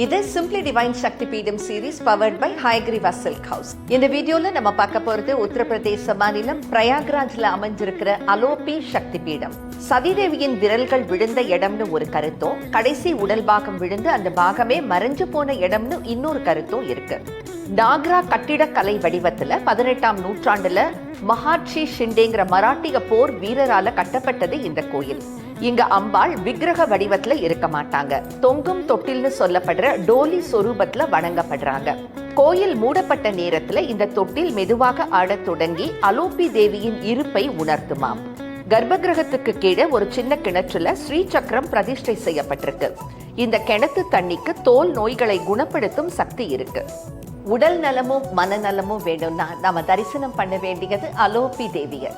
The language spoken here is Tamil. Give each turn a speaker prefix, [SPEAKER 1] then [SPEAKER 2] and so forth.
[SPEAKER 1] இது simply divine Shakti Peedam series powered by Hayagriva silk house. இந்த வீடியோல நம்ம பார்க்க போறது உத்தரப்பிரதேச மாநிலம் பிரயாக்ராஜ்ல அமைஞ்சிருக்கிற அலோபி சக்தி பீடம். சதிதேவியின் விரல்கள் விழுந்த இடம்னு ஒரு கருத்தும், கடைசி உடல் பாகம் விழுந்து அந்த பாகமே மறைஞ்சு போன இடம்னு இன்னொரு கருத்தும் இருக்கு. நாக்ரா கட்டிடக்கலை வடிவத்துல 18ஆம் நூற்றாண்டுல மகாட்சி ஷிண்டேங்கிற மராட்டிய போர் வீரரால கட்டப்பட்டது இந்த கோயில். இங்க அம்பாள் விக்கிரக வடிவத்துல இருக்க மாட்டாங்க, தொங்கும் தொட்டில்னு சொல்லப்படுற டோலி சொரூபத்துல வணங்கப்படுறாங்க. கோயில் மூடப்பட்ட நேரத்துல இந்த தொட்டில் மெதுவாக ஆடத் தொடங்கி அலோபி தேவியின் இருப்பை உணர்த்துமாம். கர்ப்பகிரகத்துக்கு கீழே ஒரு சின்ன கிணற்றுல ஸ்ரீ சக்கரம் பிரதிஷ்டை செய்யப்பட்டிருக்கு. இந்த கிணத்து தண்ணிக்கு தோல் நோய்களை குணப்படுத்தும் சக்தி இருக்கு. உடல் நலமும் மனநலமும் வேணும்னா நாம தரிசனம் பண்ண வேண்டியது அலோபி தேவியை.